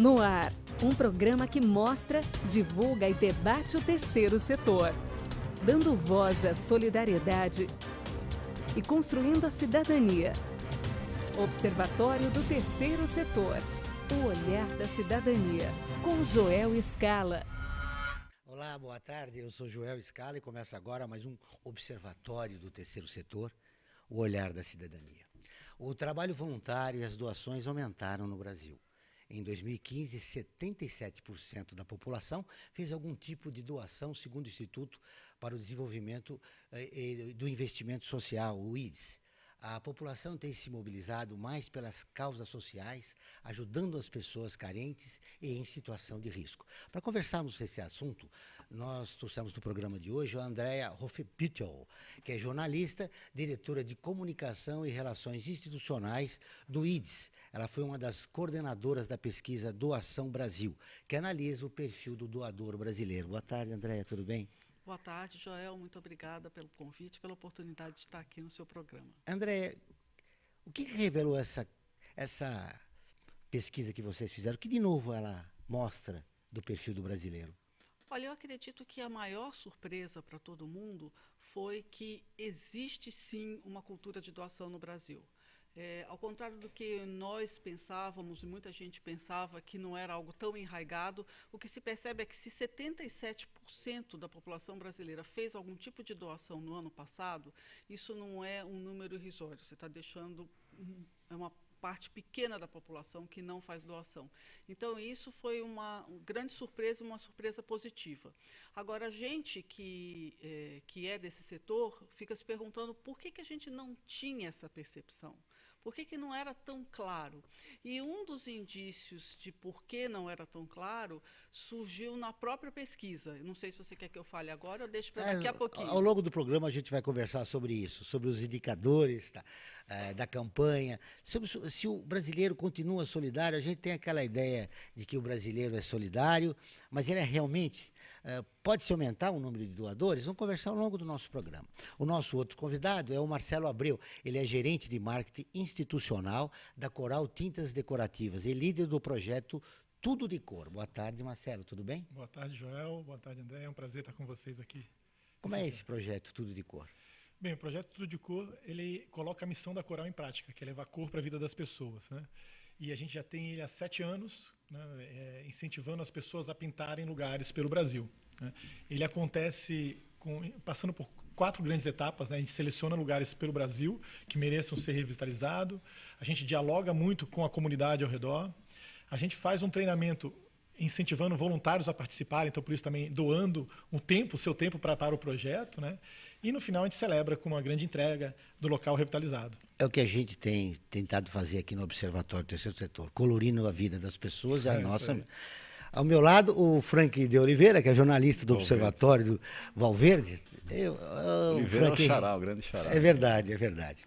No ar, um programa que mostra, divulga e debate o terceiro setor, dando voz à solidariedade e construindo a cidadania. Observatório do Terceiro Setor, o olhar da cidadania, com Joel Scala. Olá, boa tarde, eu sou Joel Scala e começa agora mais um Observatório do Terceiro Setor, o olhar da cidadania. O trabalho voluntário e as doações aumentaram no Brasil. Em 2015, 77% da população fez algum tipo de doação, segundo o Instituto para o Desenvolvimento do Investimento Social, o IDES. A população tem se mobilizado mais pelas causas sociais, ajudando as pessoas carentes e em situação de risco. Para conversarmos esse assunto, nós trouxemos no programa de hoje a Andrea Hofpittel, que é jornalista, diretora de Comunicação e Relações Institucionais do IDES. Ela foi uma das coordenadoras da pesquisa Doação Brasil, que analisa o perfil do doador brasileiro. Boa tarde, Andrea, tudo bem? Boa tarde, Joel. Muito obrigada pelo convite, pela oportunidade de estar aqui no seu programa. André, o que revelou essa pesquisa que vocês fizeram? O que, de novo, ela mostra do perfil do brasileiro? Olha, eu acredito que a maior surpresa para todo mundo foi que existe, sim, uma cultura de doação no Brasil. Ao contrário do que nós pensávamos, e muita gente pensava que não era algo tão enraizado, o que se percebe é que se 77% da população brasileira fez algum tipo de doação no ano passado, isso não é um número irrisório. Você está deixando uma parte pequena da população que não faz doação. Então, isso foi uma grande surpresa, uma surpresa positiva. Agora, a gente que é desse setor fica se perguntando por que a gente não tinha essa percepção. Por que não era tão claro? E um dos indícios de por que não era tão claro surgiu na própria pesquisa. Eu não sei se você quer que eu fale agora ou deixe para daqui a pouquinho. Ao longo do programa a gente vai conversar sobre isso, sobre os indicadores da campanha, sobre se o brasileiro continua solidário. A gente tem aquela ideia de que o brasileiro é solidário, mas ele é realmente... pode-se aumentar o número de doadores? Vamos conversar ao longo do nosso programa. O nosso outro convidado é o Marcelo Abreu. Ele é gerente de marketing institucional da Coral Tintas Decorativas e líder do projeto Tudo de Cor. Boa tarde, Marcelo. Tudo bem? Boa tarde, Joel. Boa tarde, André. É um prazer estar com vocês aqui. Como é esse projeto Tudo de Cor? Bem, o projeto Tudo de Cor, ele coloca a missão da Coral em prática, que é levar cor para a vida das pessoas, né? E a gente já tem ele há 7 anos, né, incentivando as pessoas a pintarem lugares pelo Brasil, né? Ele acontece passando por 4 grandes etapas, né? A gente seleciona lugares pelo Brasil que mereçam ser revitalizados, a gente dialoga muito com a comunidade ao redor, a gente faz um treinamento incentivando voluntários a participarem, então por isso também doando o seu tempo para o projeto, né? E no final a gente celebra com uma grande entrega do local revitalizado. É o que a gente tem tentado fazer aqui no Observatório do Terceiro Setor, colorindo a vida das pessoas, a nossa... Ao meu lado, o Frank de Oliveira, que é jornalista do Observatório do Valverde. Oliveira Frank, é o xará, o grande xará. É verdade, é verdade.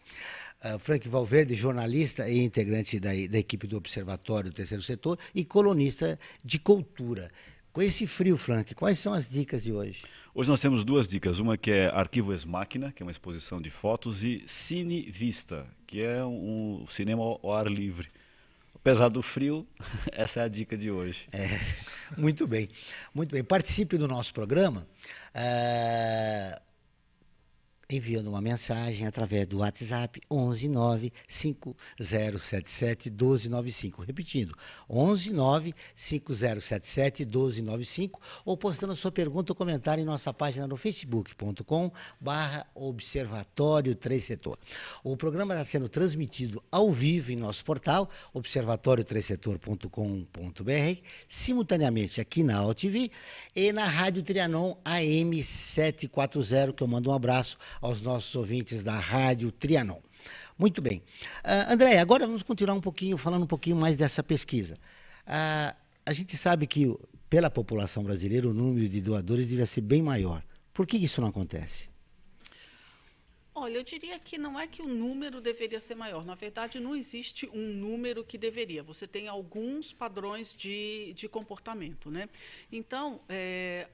Frank Valverde, jornalista e integrante da equipe do Observatório do Terceiro Setor e colunista de cultura. Com esse frio, Frank, quais são as dicas de hoje? Hoje nós temos 2 dicas, uma que é Arquivo Ex Machina, que é uma exposição de fotos, e Cine Vista, que é um cinema ao ar livre. Apesar do frio, essa é a dica de hoje. Muito bem, muito bem. Participe do nosso programa enviando uma mensagem através do WhatsApp 11950771295. Repetindo, 11950771295 ou postando sua pergunta ou comentário em nossa página no facebook.com/Observatório 3 Setor. O programa está sendo transmitido ao vivo em nosso portal, observatório3setor.com.br, simultaneamente aqui na AltV e na Rádio Trianon AM 740, que eu mando um abraço aos nossos ouvintes da Rádio Trianon. Muito bem. André, agora vamos continuar falando um pouquinho mais dessa pesquisa. A gente sabe que, pela população brasileira, o número de doadores devia ser bem maior. Por que isso não acontece? Olha, eu diria que não é que o número deveria ser maior. Na verdade, não existe um número que deveria. Você tem alguns padrões de comportamento, né? Então,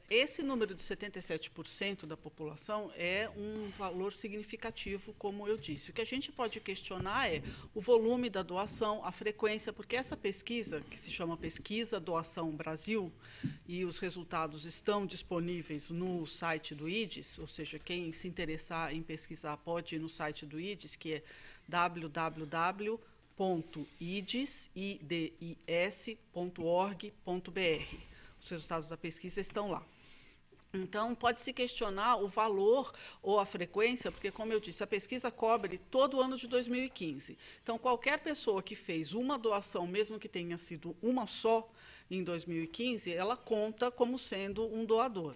esse número de 77% da população é um valor significativo, como eu disse. O que a gente pode questionar é o volume da doação, a frequência, porque essa pesquisa, que se chama Pesquisa Doação Brasil, e os resultados estão disponíveis no site do IDES, ou seja, quem se interessar em pesquisar pode ir no site do IDES, que é www.ides.org.br. Os resultados da pesquisa estão lá. Então, pode-se questionar o valor ou a frequência, porque, como eu disse, a pesquisa cobre todo o ano de 2015. Então, qualquer pessoa que fez uma doação, mesmo que tenha sido uma só em 2015, ela conta como sendo um doador.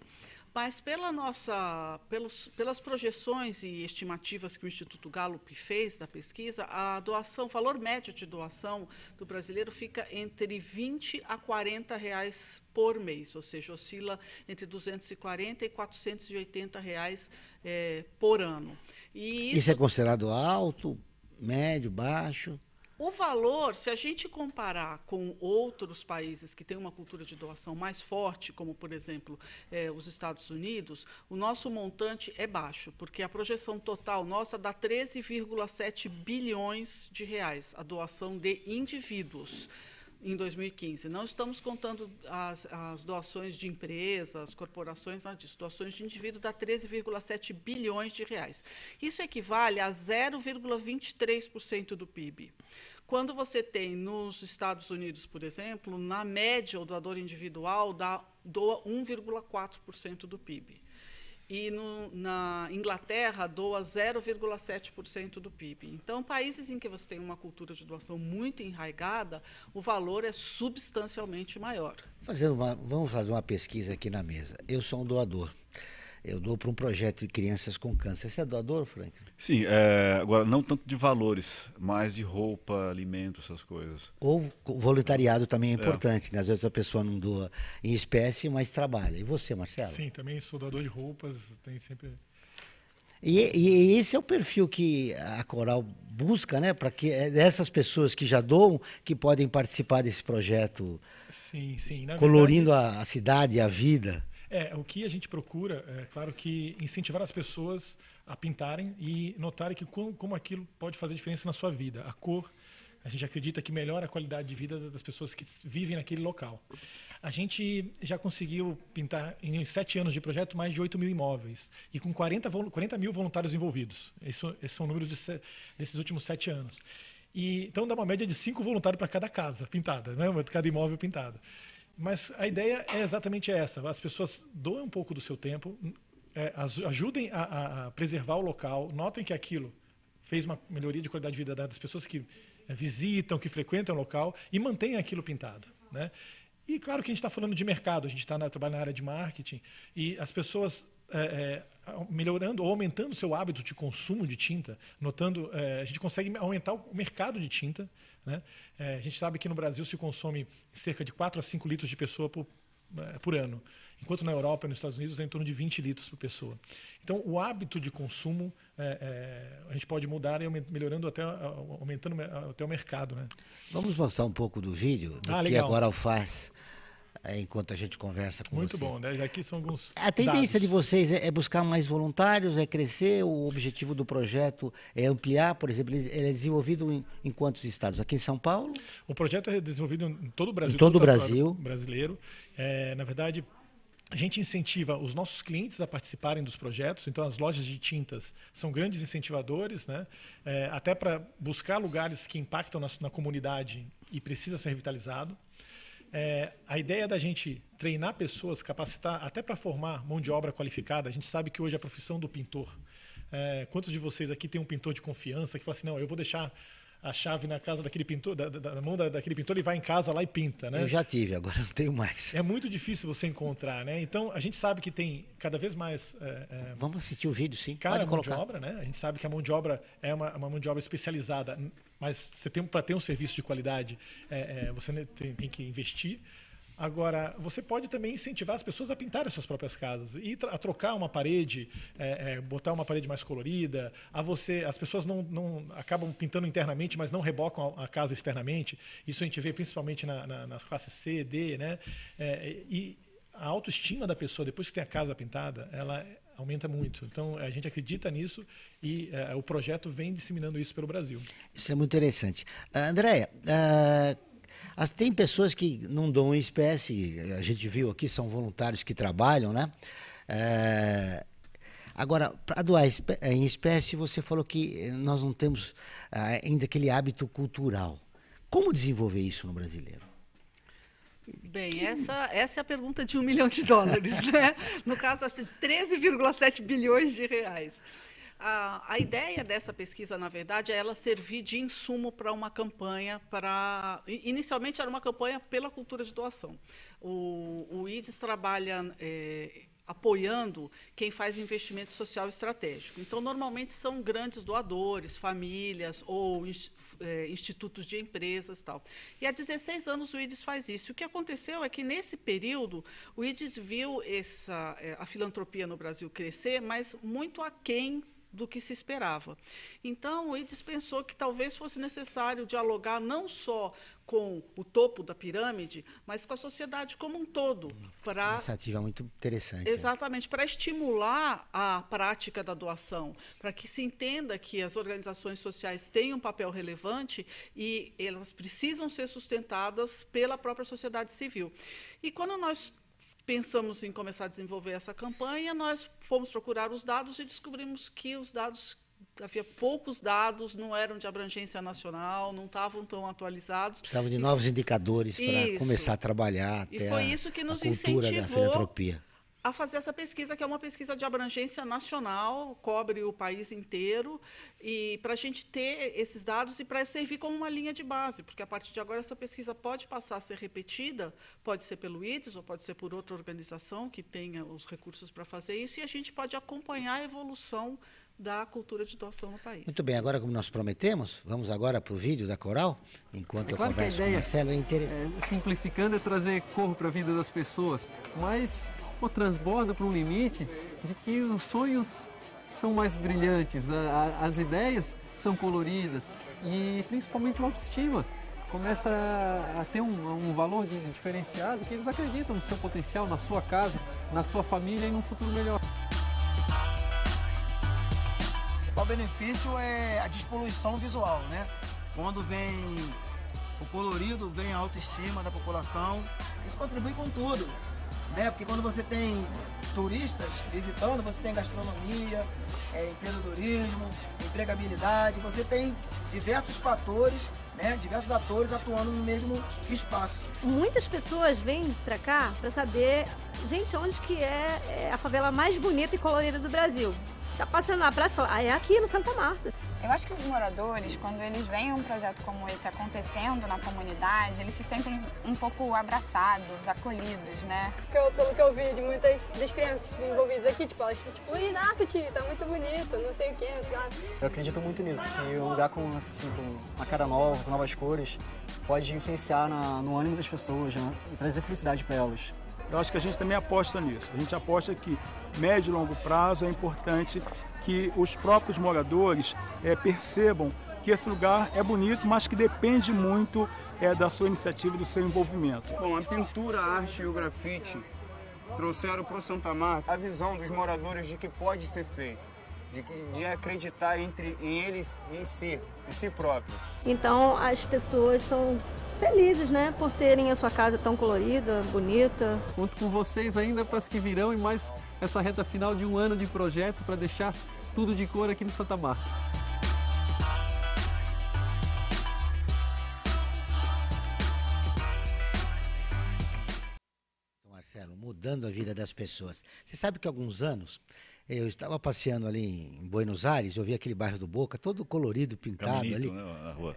Mas pelas projeções e estimativas que o Instituto Gallup fez da pesquisa, a doação, o valor médio de doação do brasileiro fica entre R$20 a R$40 por mês, ou seja, oscila entre R$240 e R$480 por ano. E isso é considerado alto, médio, baixo? O valor, se a gente comparar com outros países que têm uma cultura de doação mais forte, como, por exemplo, os Estados Unidos, o nosso montante é baixo, porque a projeção total nossa dá 13,7 bilhões de reais, a doação de indivíduos em 2015. Não estamos contando as doações de empresas, corporações, nada disso. Doações de indivíduo dá 13,7 bilhões de reais. Isso equivale a 0,23% do PIB. Quando você tem nos Estados Unidos, por exemplo, na média, o doador individual doa 1,4% do PIB. E na Inglaterra, doa 0,7% do PIB. Então, países em que você tem uma cultura de doação muito enraigada, o valor é substancialmente maior. Vamos fazer uma pesquisa aqui na mesa. Eu sou um doador. Eu dou para um projeto de crianças com câncer. Você é doador, Frank? Sim, agora não tanto de valores, mas de roupa, alimento, essas coisas. Ou voluntariado também é importante, né? Às vezes a pessoa não doa em espécie, mas trabalha. E você, Marcelo? Sim, também sou doador de roupas, tem sempre... E esse é o perfil que a Coral busca, né? Para que essas pessoas que já doam, que podem participar desse projeto, sim, colorindo a cidade e a vida. O que a gente procura, claro que incentivar as pessoas a pintarem e notarem que como aquilo pode fazer diferença na sua vida. A cor, a gente acredita que melhora a qualidade de vida das pessoas que vivem naquele local. A gente já conseguiu pintar, em 7 anos de projeto, mais de 8 mil imóveis e com 40 mil voluntários envolvidos. Esse são números desses últimos 7 anos. Então dá uma média de 5 voluntários para cada casa pintada, né? Cada imóvel pintado. Mas a ideia é exatamente essa. As pessoas doem um pouco do seu tempo, ajudem a preservar o local, notem que aquilo fez uma melhoria de qualidade de vida das pessoas que visitam, que frequentam o local e mantenham aquilo pintado, né? E claro que a gente está falando de mercado, a gente trabalha na área de marketing e as pessoas melhorando ou aumentando o seu hábito de consumo de tinta, a gente consegue aumentar o mercado de tinta, né? A gente sabe que no Brasil se consome cerca de 4 a 5 litros de pessoa por ano, enquanto na Europa e nos Estados Unidos é em torno de 20 litros por pessoa. Então, o hábito de consumo a gente pode mudar e melhorando aumentando até o mercado, né? Vamos mostrar um pouco do vídeo do que legal. a Coral faz enquanto a gente conversa com Muito você. bom, né? Aqui são alguns A tendência dados. de vocês é buscar mais voluntários, é crescer, o objetivo do projeto é ampliar, por exemplo, ele é desenvolvido em quantos estados? Aqui em São Paulo? O projeto é desenvolvido em todo o Brasil. Em todo o Brasil. Brasileiro. Na verdade, a gente incentiva os nossos clientes a participarem dos projetos, então as lojas de tintas são grandes incentivadores, né? Até para buscar lugares que impactam na comunidade e precisa ser revitalizado. A ideia da gente treinar pessoas, capacitar, até para formar mão de obra qualificada. A gente sabe que hoje a profissão do pintor, quantos de vocês aqui tem um pintor de confiança que fala assim, não, eu vou deixar a chave na casa daquele pintor, da mão daquele pintor, ele vai em casa lá e pinta, né? Eu já tive, agora não tenho mais. É muito difícil você encontrar, né? Então, a gente sabe que tem cada vez mais... Vamos assistir o vídeo, sim. Cara, Pode mão colocar. de obra, né? A gente sabe que a mão de obra é uma mão de obra especializada, mas para ter um serviço de qualidade, você tem que investir. Agora, você pode também incentivar as pessoas a pintarem as suas próprias casas e a trocar uma parede, botar uma parede mais colorida. As pessoas não acabam pintando internamente, mas não rebocam a casa externamente. Isso a gente vê principalmente nas classes C, D, né? E a autoestima da pessoa, depois que tem a casa pintada, ela aumenta muito. Então, a gente acredita nisso e o projeto vem disseminando isso pelo Brasil. Isso é muito interessante. Andréia, tem pessoas que não dão em espécie, a gente viu aqui, são voluntários que trabalham, né? Agora, para doar em espécie, você falou que nós não temos ainda aquele hábito cultural. Como desenvolver isso no brasileiro? Bem, essa é a pergunta de $1 milhão, né? No caso, acho que 13,7 bilhões de reais. A ideia dessa pesquisa, na verdade, é ela servir de insumo para uma campanha inicialmente era uma campanha pela cultura de doação. O IDES trabalha apoiando quem faz investimento social estratégico. Então, normalmente são grandes doadores, famílias ou institutos de empresas e tal. E há 16 anos o IDES faz isso. O que aconteceu é que, nesse período, o IDES viu a filantropia no Brasil crescer, mas muito aquém do que se esperava. Então, o IDES pensou que talvez fosse necessário dialogar não só com o topo da pirâmide, mas com a sociedade como um todo. Uma iniciativa muito interessante. Exatamente, para estimular a prática da doação, para que se entenda que as organizações sociais têm um papel relevante e elas precisam ser sustentadas pela própria sociedade civil. E quando nós pensamos em começar a desenvolver essa campanha, nós fomos procurar os dados e descobrimos que havia poucos dados, não eram de abrangência nacional, não estavam tão atualizados. Precisavam de novos indicadores para começar a trabalhar até a cultura da filantropia. A fazer essa pesquisa, que é uma pesquisa de abrangência nacional, cobre o país inteiro, e para a gente ter esses dados e para servir como uma linha de base, porque a partir de agora essa pesquisa pode passar a ser repetida, pode ser pelo IDES ou pode ser por outra organização que tenha os recursos para fazer isso, e a gente pode acompanhar a evolução da cultura de doação no país. Muito bem, agora como nós prometemos, vamos agora para o vídeo da Coral, enquanto eu converso com o Marcelo, é interessante. Simplificando é trazer cor para a vida das pessoas, mas transborda para um limite de que os sonhos são mais brilhantes, as ideias são coloridas e principalmente a autoestima começa a ter um valor diferenciado, que eles acreditam no seu potencial, na sua casa, na sua família e num futuro melhor. O principal benefício é a despoluição visual, né? Quando vem o colorido, vem a autoestima da população, isso contribui com tudo. Porque quando você tem turistas visitando, você tem gastronomia, empreendedorismo, empregabilidade, você tem diversos fatores, diversos atores atuando no mesmo espaço. Muitas pessoas vêm para cá para saber, gente, onde que é a favela mais bonita e colorida do Brasil. Tá passando na praça e fala, é aqui no Santa Marta. Eu acho que os moradores, quando eles veem um projeto como esse acontecendo na comunidade, eles se sentem um pouco abraçados, acolhidos, né? Pelo que eu vi de muitas das crianças envolvidas aqui, elas nossa, tia, tá muito bonito, não sei o que, não sei lá. Eu acredito muito nisso, que um lugar com uma cara nova, com novas cores, pode influenciar no ânimo das pessoas, né? E trazer felicidade para elas. Eu acho que a gente também aposta nisso. A gente aposta que médio e longo prazo é importante que os próprios moradores percebam que esse lugar é bonito, mas que depende muito da sua iniciativa e do seu envolvimento. Bom, a pintura, a arte e o grafite trouxeram para o Santa Marta a visão dos moradores de que pode ser feito, de acreditar em eles, em si próprios. Então as pessoas são felizes, né, por terem a sua casa tão colorida, bonita. Conto com vocês ainda para as que virão e mais essa reta final de um ano de projeto para deixar tudo de cor aqui no Santa Marta. Marcelo, mudando a vida das pessoas. Você sabe que há alguns anos eu estava passeando ali em Buenos Aires, eu vi aquele bairro do Boca, todo colorido, pintado Caminito, ali. Né? A rua,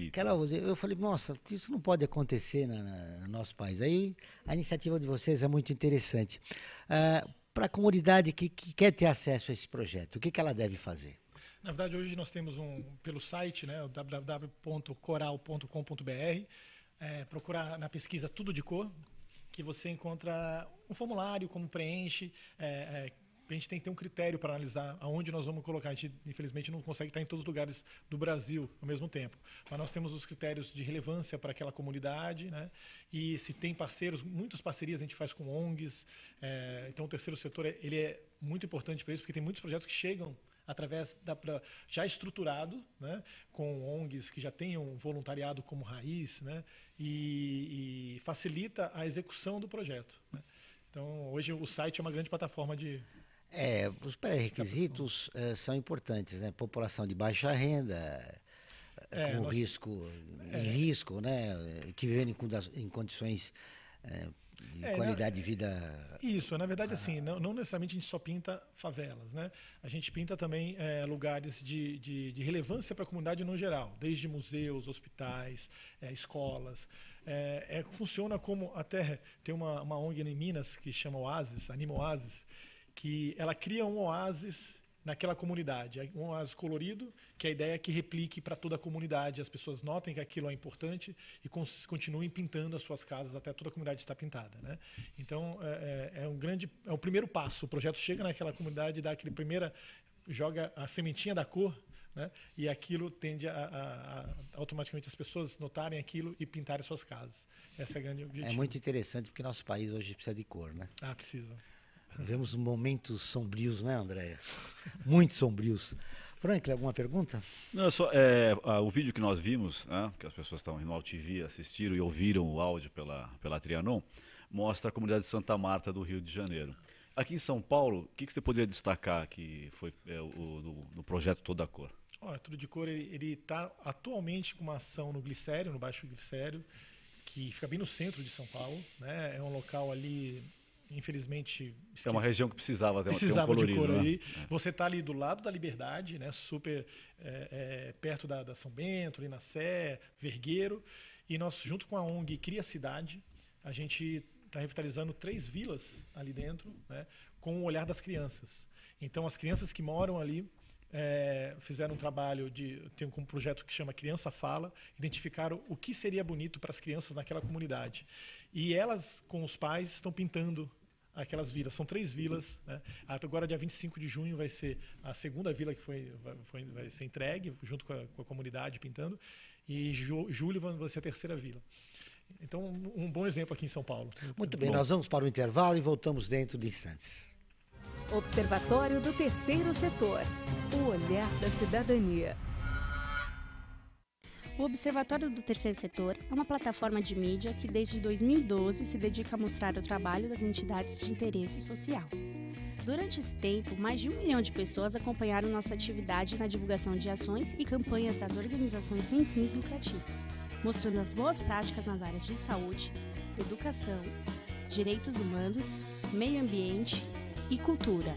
aquela rua. Eu falei, nossa, isso não pode acontecer no nosso país. Aí a iniciativa de vocês é muito interessante. Para a comunidade que quer ter acesso a esse projeto, o que ela deve fazer? Na verdade, hoje nós temos pelo site, né, www.coral.com.br, procurar na pesquisa Tudo de Cor, que você encontra um formulário, como preenche. A gente tem que ter um critério para analisar aonde nós vamos colocar. A gente, infelizmente, não consegue estar em todos os lugares do Brasil ao mesmo tempo. Mas nós temos os critérios de relevância para aquela comunidade, né? E se tem parceiros, muitas parcerias a gente faz com ONGs. Então, o terceiro setor ele é muito importante para isso, porque tem muitos projetos que chegam através já estruturado, né, com ONGs que já tenham voluntariado como raiz, né, e facilita a execução do projeto, né. Então, hoje o site é uma grande plataforma de... Os pré-requisitos são importantes, né? População de baixa renda, com risco, né? Que vivem em condições de qualidade de vida. Isso, na verdade, assim, não necessariamente a gente só pinta favelas, né? A gente pinta também lugares de relevância para a comunidade no geral, desde museus, hospitais, escolas. Funciona como, até tem uma ONG em Minas que chama Oasis, Anima Oasis, que ela cria um oásis naquela comunidade, um oásis colorido, que a ideia é que replique para toda a comunidade, as pessoas notem que aquilo é importante e continuem pintando as suas casas até toda a comunidade estar pintada, né? Então, é o primeiro passo. O projeto chega naquela comunidade, dá joga a sementinha da cor, né? E aquilo tende a automaticamente as pessoas notarem aquilo e pintarem suas casas. Essa é a grande objetivo. É muito interessante porque nosso país hoje precisa de cor, né? Precisa. Vemos momentos sombrios, né, Andréia? Muito sombrios. Franklin, alguma pergunta? Não, o vídeo que nós vimos, né, que as pessoas estão no AltV, assistiram e ouviram o áudio pela Trianon, mostra a comunidade de Santa Marta do Rio de Janeiro. Aqui em São Paulo, o que você poderia destacar que foi no projeto Toda a Cor? Tudo de Cor, ele está atualmente com uma ação no Glicério, no Baixo Glicério, que fica bem no centro de São Paulo, né? É um local ali... Infelizmente... É uma região que precisava ter um colorido, de cor, né? ali. Você está ali do lado da Liberdade, né? Super perto da São Bento, ali na Sé, Vergueiro. E nós, junto com a ONG Cria Cidade, a gente está revitalizando 3 vilas ali dentro, né? Com o olhar das crianças. Então, as crianças que moram ali fizeram um trabalho tem um projeto que chama Criança Fala, identificaram o que seria bonito para as crianças naquela comunidade. E elas, com os pais, estão pintando aquelas vilas. São 3 vilas, né? Agora, dia 25 de junho, vai ser a segunda vila que vai ser entregue, junto com a comunidade pintando. E julho vai ser a terceira vila. Então, um bom exemplo aqui em São Paulo. Muito bem, nós vamos para o intervalo e voltamos dentro de instantes. Observatório do Terceiro Setor. O olhar da cidadania. O Observatório do Terceiro Setor é uma plataforma de mídia que desde 2012 se dedica a mostrar o trabalho das entidades de interesse social. Durante esse tempo, mais de 1 milhão de pessoas acompanharam nossa atividade na divulgação de ações e campanhas das organizações sem fins lucrativos, mostrando as boas práticas nas áreas de saúde, educação, direitos humanos, meio ambiente e cultura,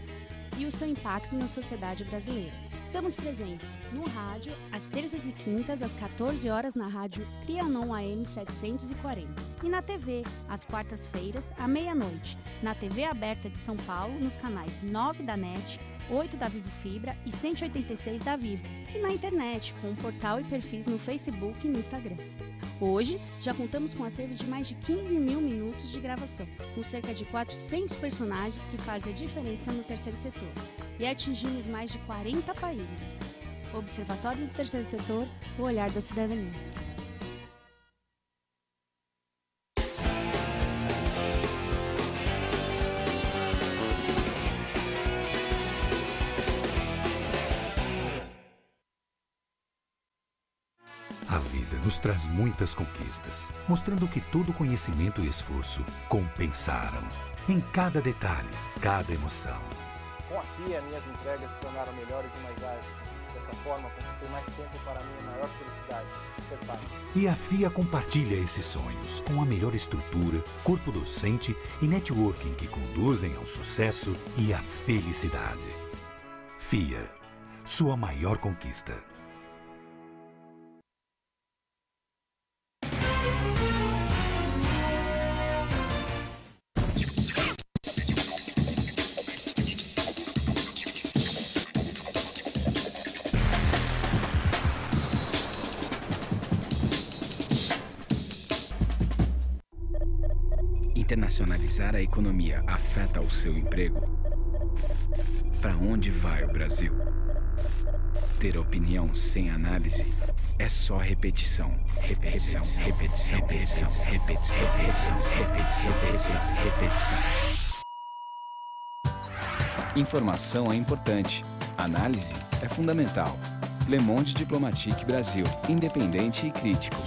e o seu impacto na sociedade brasileira. Estamos presentes no rádio, às terças e quintas, às 14 horas, na rádio Trianon AM 740. E na TV, às quartas-feiras, à meia-noite, na TV aberta de São Paulo, nos canais 9 da NET, 8 da Vivo Fibra e 186 da Vivo. E na internet, com um portal e perfis no Facebook e no Instagram. Hoje, já contamos com um acervo de mais de 15 mil minutos de gravação, com cerca de 400 personagens que fazem a diferença no terceiro setor. E atingimos mais de 40 países. Observatório do Terceiro Setor, o olhar da cidadania. A vida nos traz muitas conquistas, mostrando que todo conhecimento e esforço compensaram. Em cada detalhe, cada emoção. Com a FIA, minhas entregas se tornaram melhores e mais ágeis. Dessa forma, conquistei mais tempo para a minha maior felicidade, ser pai. E a FIA compartilha esses sonhos com a melhor estrutura, corpo docente e networking que conduzem ao sucesso e à felicidade. FIA, sua maior conquista. internacionalizar a economia afeta o seu emprego? Para onde vai o Brasil? Ter opinião sem análise é só repetição, repetição, repetição, repetição, repetição, repetição, repetição, repetição, repetição. Informação é importante, análise é fundamental. Le Monde Diplomatique Brasil, independente e crítico.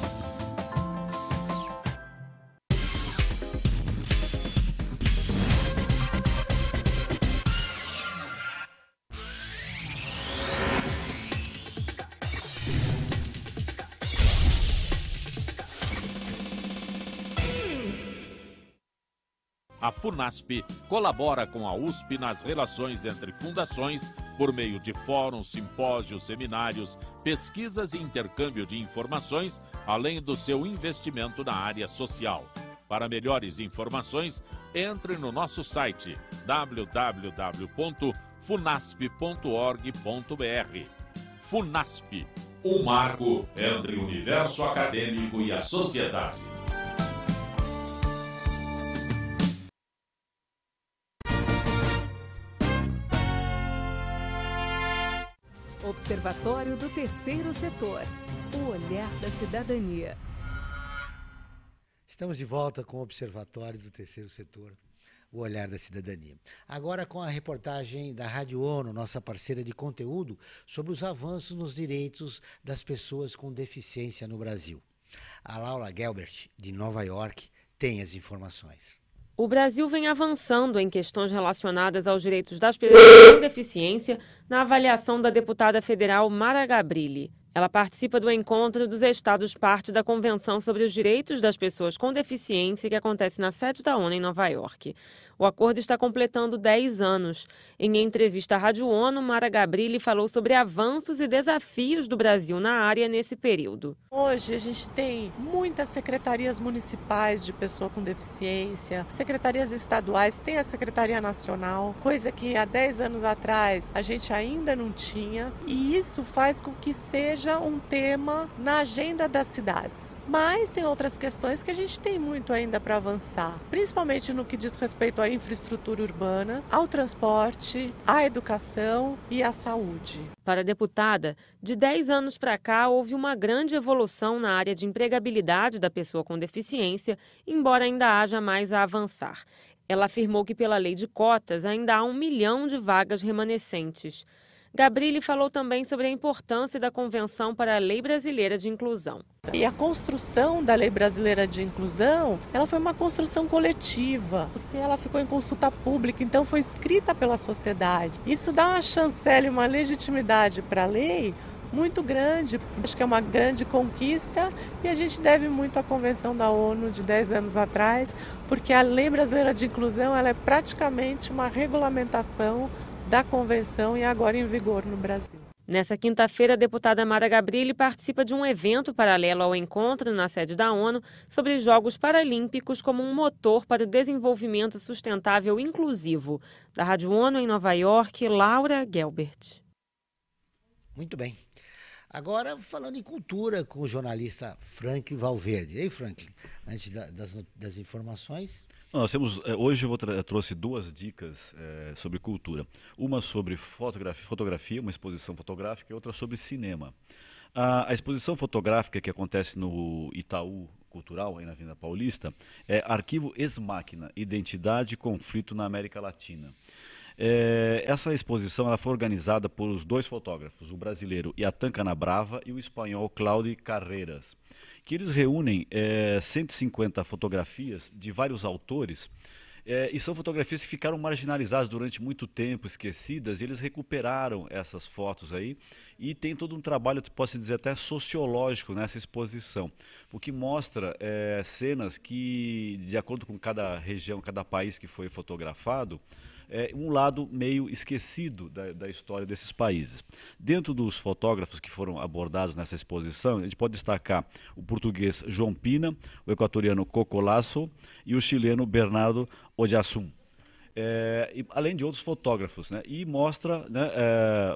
A FUNASP colabora com a USP nas relações entre fundações por meio de fóruns, simpósios, seminários, pesquisas e intercâmbio de informações, além do seu investimento na área social. Para melhores informações, entre no nosso site www.funasp.org.br. FUNASP, um marco entre o universo acadêmico e a sociedade. Observatório do Terceiro Setor, o olhar da cidadania. Estamos de volta com o Observatório do Terceiro Setor, o olhar da cidadania. Agora com a reportagem da Rádio ONU, nossa parceira de conteúdo, sobre os avanços nos direitos das pessoas com deficiência no Brasil. A Laura Gelbert, de Nova York, tem as informações. O Brasil vem avançando em questões relacionadas aos direitos das pessoas com deficiência na avaliação da deputada federal Mara Gabrilli. Ela participa do encontro dos Estados parte da Convenção sobre os Direitos das Pessoas com Deficiência que acontece na sede da ONU em Nova York. O acordo está completando 10 anos. Em entrevista à Rádio ONU, Mara Gabrilli falou sobre avanços e desafios do Brasil na área nesse período. Hoje a gente tem muitas secretarias municipais de pessoa com deficiência, secretarias estaduais, tem a Secretaria Nacional, coisa que há 10 anos atrás a gente ainda não tinha, e isso faz com que seja um tema na agenda das cidades. Mas tem outras questões que a gente tem muito ainda para avançar, principalmente no que diz respeito à infraestrutura urbana, ao transporte, à educação e à saúde. Para a deputada, de 10 anos para cá houve uma grande evolução na área de empregabilidade da pessoa com deficiência, embora ainda haja mais a avançar. Ela afirmou que pela lei de cotas ainda há 1 milhão de vagas remanescentes. Gabrilli falou também sobre a importância da Convenção para a Lei Brasileira de Inclusão. E a construção da Lei Brasileira de Inclusão, ela foi uma construção coletiva, porque ela ficou em consulta pública, então foi escrita pela sociedade. Isso dá uma chancela e uma legitimidade para a lei muito grande. Acho que é uma grande conquista e a gente deve muito à Convenção da ONU de 10 anos atrás, porque a Lei Brasileira de Inclusão ela é praticamente uma regulamentação da Convenção e agora em vigor no Brasil. Nessa quinta-feira, a deputada Mara Gabrilli participa de um evento paralelo ao encontro na sede da ONU sobre Jogos Paralímpicos como um motor para o desenvolvimento sustentável inclusivo. Da Rádio ONU em Nova York, Laura Gelbert. Muito bem. Agora, falando em cultura, com o jornalista Franklin Valverde. E aí, Franklin, antes das informações... Nós temos, hoje eu trouxe 2 dicas sobre cultura. Uma sobre fotografia, uma exposição fotográfica, e outra sobre cinema. A exposição fotográfica que acontece no Itaú Cultural, aí na Avenida Paulista, é Arquivo Ex Machina, Identidade e Conflito na América Latina. Essa exposição ela foi organizada por os 2 fotógrafos, o brasileiro Yatan Canabrava e o espanhol Claudio Carreras, que eles reúnem 150 fotografias de vários autores, e são fotografias que ficaram marginalizadas durante muito tempo, esquecidas, e eles recuperaram essas fotos aí, e tem todo um trabalho, posso dizer até sociológico nessa exposição, porque mostra cenas que, de acordo com cada região, cada país que foi fotografado, um lado meio esquecido da história desses países. Dentro dos fotógrafos que foram abordados nessa exposição, a gente pode destacar o português João Pina, o equatoriano Coco Lasso e o chileno Bernardo Oyarzún. Além de outros fotógrafos, né? E mostra, né,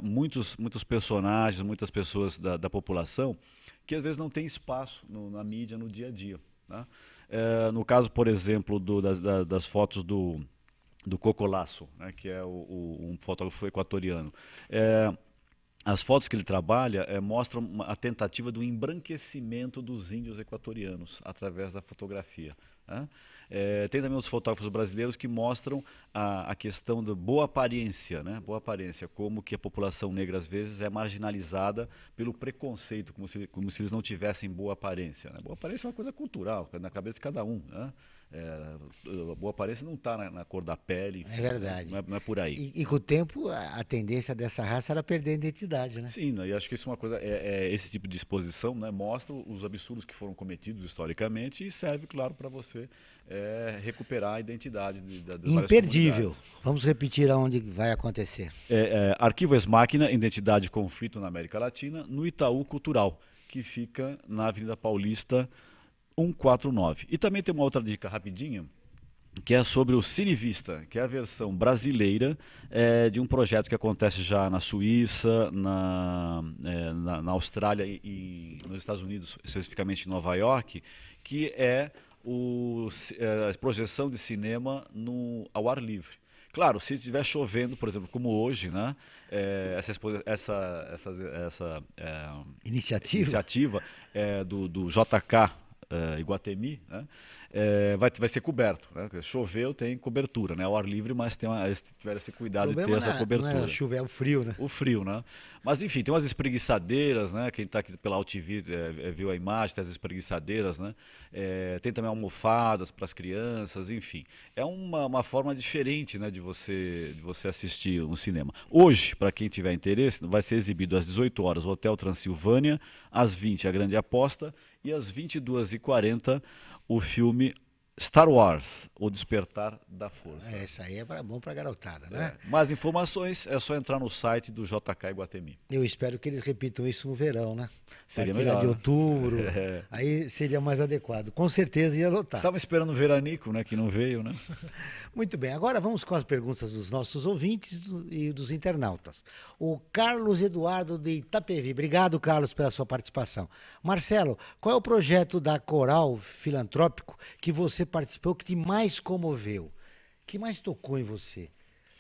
muitos personagens, muitas pessoas da população que às vezes não tem espaço na mídia no dia a dia, né? No caso, por exemplo, das fotos do Cocolasso, né, que é um fotógrafo equatoriano. As fotos que ele trabalha mostram a tentativa do embranquecimento dos índios equatorianos através da fotografia, né? Tem também os fotógrafos brasileiros que mostram a questão da boa aparência, né? Boa aparência, como que a população negra às vezes é marginalizada pelo preconceito, como se eles não tivessem boa aparência, né? Boa aparência é uma coisa cultural, na cabeça de cada um, né? A boa aparência não está na cor da pele. É verdade. Não é por aí. E com o tempo, a tendência dessa raça era perder a identidade, né? Sim, né? E acho que isso é uma coisa, esse tipo de exposição, né, mostra os absurdos que foram cometidos historicamente e serve, claro, para você recuperar a identidade das imperdível. Vamos repetir aonde vai acontecer. Arquivo Ex Machina, Identidade e Conflito na América Latina, no Itaú Cultural, que fica na Avenida Paulista 149. E também tem uma outra dica rapidinha, que é sobre o Cine Vista, que é a versão brasileira de um projeto que acontece já na Suíça, na Austrália e nos Estados Unidos, especificamente em Nova York, que é a projeção de cinema ao ar livre. Claro, se estiver chovendo, por exemplo, como hoje, né, essa iniciativa do JK Iguatemi, né, vai ser coberto, né? Choveu, tem cobertura, né? Ao ar livre, mas tiver esse cuidado de ter essa cobertura. Não é chuva, é o frio, né? O frio, né? Mas enfim, tem umas espreguiçadeiras, né? Quem está aqui pela AltV viu a imagem, tem as espreguiçadeiras, né? Tem também almofadas para as crianças, enfim. É uma forma diferente, né, de você assistir um cinema. Hoje, para quem tiver interesse, vai ser exibido às 18 horas o Hotel Transilvânia, às 20 a Grande Aposta e às 22h40 o filme Star Wars, O Despertar da Força. Isso aí é bom para garotada, né? Mais informações é só entrar no site do JK Iguatemi. Eu espero que eles repitam isso no verão, né? Seria melhor. De outubro, aí seria mais adequado. Com certeza ia lotar. Estava esperando o veranico, né? Que não veio, né? Muito bem, agora vamos com as perguntas dos nossos ouvintes e dos internautas. O Carlos Eduardo de Itapevi. Obrigado, Carlos, pela sua participação. Marcelo, qual é o projeto da Coral Filantrópico que você participou que te mais comoveu? Que mais tocou em você?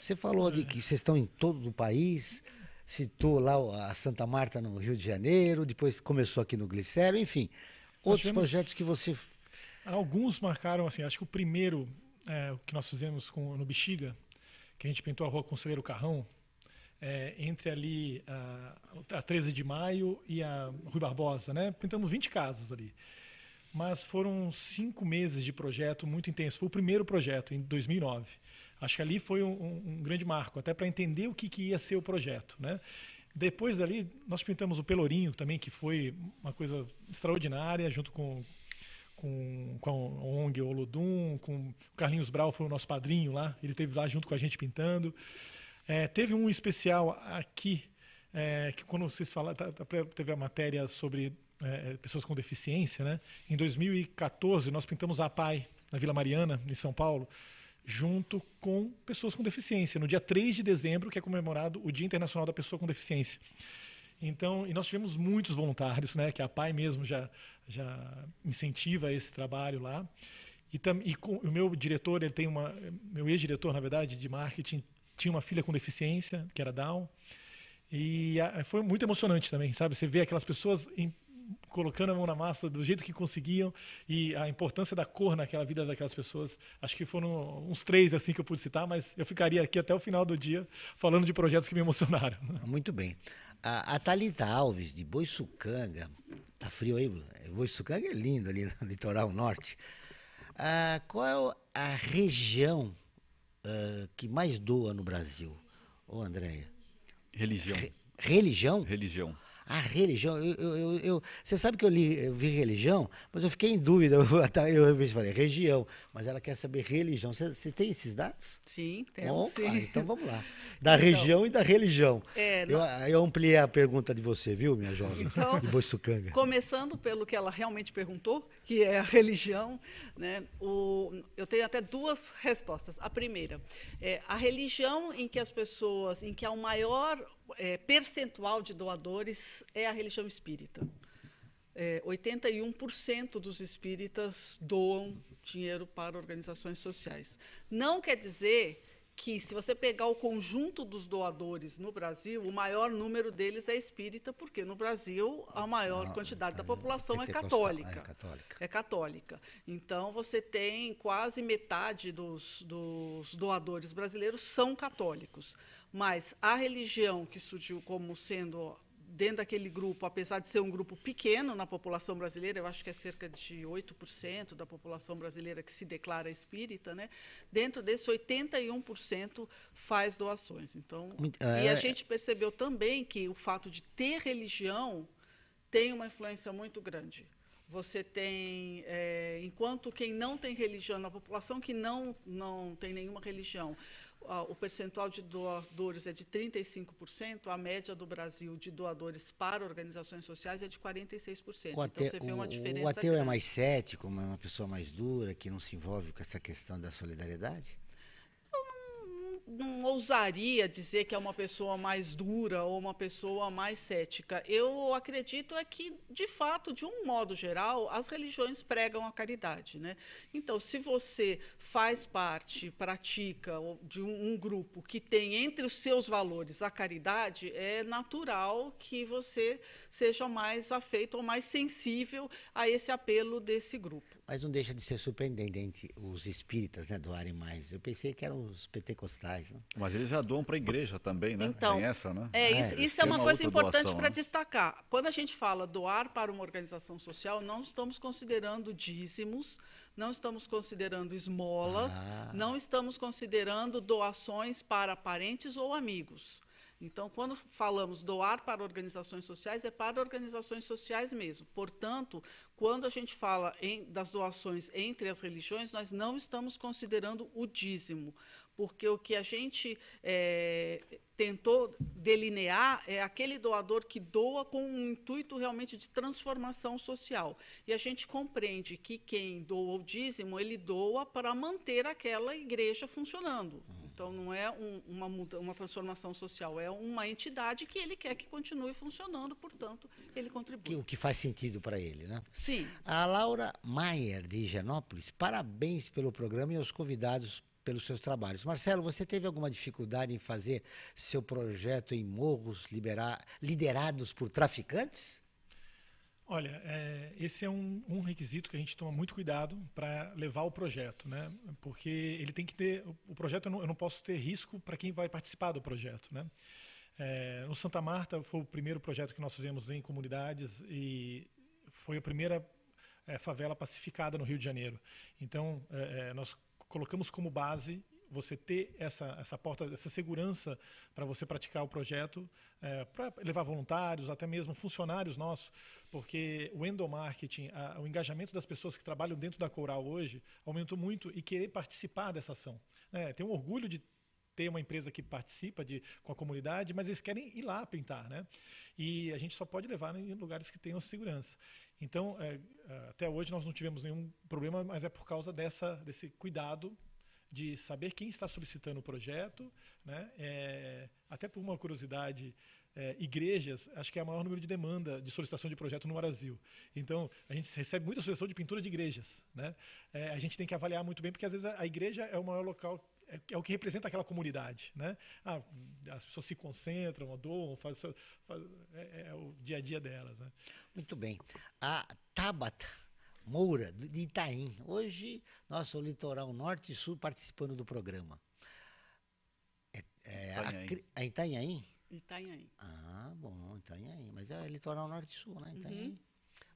Você falou de que vocês estão em todo o país, citou lá a Santa Marta no Rio de Janeiro, depois começou aqui no Glicério, enfim. Outros projetos que você... Alguns marcaram, assim, acho que o primeiro... o que nós fizemos no Bexiga, que a gente pintou a Rua Conselheiro Carrão, entre ali a 13 de Maio e a Rui Barbosa, né? Pintamos 20 casas ali. Mas foram 5 meses de projeto muito intenso. Foi o primeiro projeto, em 2009. Acho que ali foi um grande marco, até para entender o que ia ser o projeto, né? Depois dali, nós pintamos o Pelourinho também, que foi uma coisa extraordinária, junto com a ONG Olodum, com o Carlinhos Brau, foi o nosso padrinho lá, ele esteve lá junto com a gente pintando. Teve um especial aqui, que quando vocês falaram, teve a matéria sobre pessoas com deficiência, né? Em 2014, nós pintamos a APAI, na Vila Mariana, em São Paulo, junto com pessoas com deficiência, no dia 3 de dezembro, que é comemorado o Dia Internacional da Pessoa com Deficiência. Então, e nós tivemos muitos voluntários, né, que a PAI mesmo já incentiva esse trabalho lá. E o meu diretor, meu ex-diretor, na verdade, de marketing, tinha uma filha com deficiência, que era Down. E foi muito emocionante também, sabe? Você vê aquelas pessoas colocando a mão na massa do jeito que conseguiam e a importância da cor naquela vida daquelas pessoas. Acho que foram uns 3 assim que eu pude citar, mas eu ficaria aqui até o final do dia falando de projetos que me emocionaram. Muito bem. A Thalita Alves, de Boiçucanga, tá frio aí? Boiçucanga é lindo ali no litoral norte. Qual é a região que mais doa no Brasil? Ô, Andréia? Religião. Religião? Religião. A religião, você sabe que eu vi religião, mas eu fiquei em dúvida, eu falei região, mas ela quer saber religião. Você tem esses dados? Sim, temos. Sim. Então vamos lá. Da região e da religião. Eu ampliei a pergunta de você, viu, minha jovem? Então, de Boiçucanga. Começando pelo que ela realmente perguntou, que é a religião, né? Eu tenho até 2 respostas. A primeira, a religião em que há o maior percentual de doadores é a religião espírita. 81% dos espíritas doam dinheiro para organizações sociais. Não quer dizer que, se você pegar o conjunto dos doadores no Brasil, o maior número deles é espírita, porque no Brasil a maior quantidade da população é católica. É católica. Então, você tem quase metade dos doadores brasileiros são católicos. Mas a religião que surgiu como sendo, dentro daquele grupo, apesar de ser um grupo pequeno na população brasileira, eu acho que é cerca de 8% da população brasileira que se declara espírita, né? Dentro desse, 81% faz doações. Então, e a gente percebeu também que o fato de ter religião tem uma influência muito grande. Você tem, enquanto quem não tem religião, na população que não tem nenhuma religião, o percentual de doadores é de 35%, a média do Brasil de doadores para organizações sociais é de 46%. Então, você vê uma diferença. O ateu é mais cético, é uma pessoa mais dura, que não se envolve com essa questão da solidariedade? Não ousaria dizer que é uma pessoa mais dura ou uma pessoa mais cética. Eu acredito que, de fato, de um modo geral, as religiões pregam a caridade, né? Então, se você faz parte, pratica de um grupo que tem entre os seus valores a caridade, é natural que você seja mais afeito ou mais sensível a esse apelo desse grupo. Mas não deixa de ser surpreendente os espíritas, né, doarem mais. Eu pensei que eram os pentecostais, né? Mas eles já doam para a igreja também, né? Então, tem essa, né? Isso é uma coisa importante para destacar. Quando a gente fala doar para uma organização social, não estamos considerando dízimos, não estamos considerando esmolas, não estamos considerando doações para parentes ou amigos. Então, quando falamos doar para organizações sociais, é para organizações sociais mesmo. Portanto, quando a gente fala das doações entre as religiões, nós não estamos considerando o dízimo, porque o que a gente tentou delinear é aquele doador que doa com um intuito realmente de transformação social. E a gente compreende que quem doa o dízimo, ele doa para manter aquela igreja funcionando. Então, não é uma transformação social, é uma entidade que ele quer que continue funcionando, portanto, ele contribui. O que faz sentido para ele, né? Sim. A Laura Maier, de Higienópolis, parabéns pelo programa e aos convidados pelos seus trabalhos. Marcelo, você teve alguma dificuldade em fazer seu projeto em morros liderados por traficantes? Olha, esse é um requisito que a gente toma muito cuidado para levar o projeto, né? Porque ele tem que ter... O projeto, eu não posso ter risco para quem vai participar do projeto, né? No Santa Marta foi o primeiro projeto que nós fizemos em comunidades e foi a primeira favela pacificada no Rio de Janeiro. Então, nós colocamos como base você ter essa porta, essa segurança para você praticar o projeto, para levar voluntários, até mesmo funcionários nossos, porque o endomarketing, o engajamento das pessoas que trabalham dentro da Coral hoje aumentou muito e querer participar dessa ação. Tem um orgulho de ter uma empresa que participa com a comunidade, mas eles querem ir lá pintar, né? E a gente só pode levar em lugares que tenham segurança. Então, até hoje nós não tivemos nenhum problema, mas é por causa desse cuidado de saber quem está solicitando o projeto, né? Até por uma curiosidade, igrejas, acho que é o maior número de demanda de solicitação de projeto no Brasil. Então, a gente recebe muita solicitação de pintura de igrejas, né? A gente tem que avaliar muito bem, porque às vezes a igreja é o maior local, é o que representa aquela comunidade, né? As pessoas se concentram, doam, é o dia a dia delas, né? Muito bem. A Tabata Moura, de Itaim. Hoje, o litoral norte e sul participando do programa. Itanhaém? Itanhaém. Ah, bom, Itanhaém. Mas é litoral norte e sul, né? Itanhaém.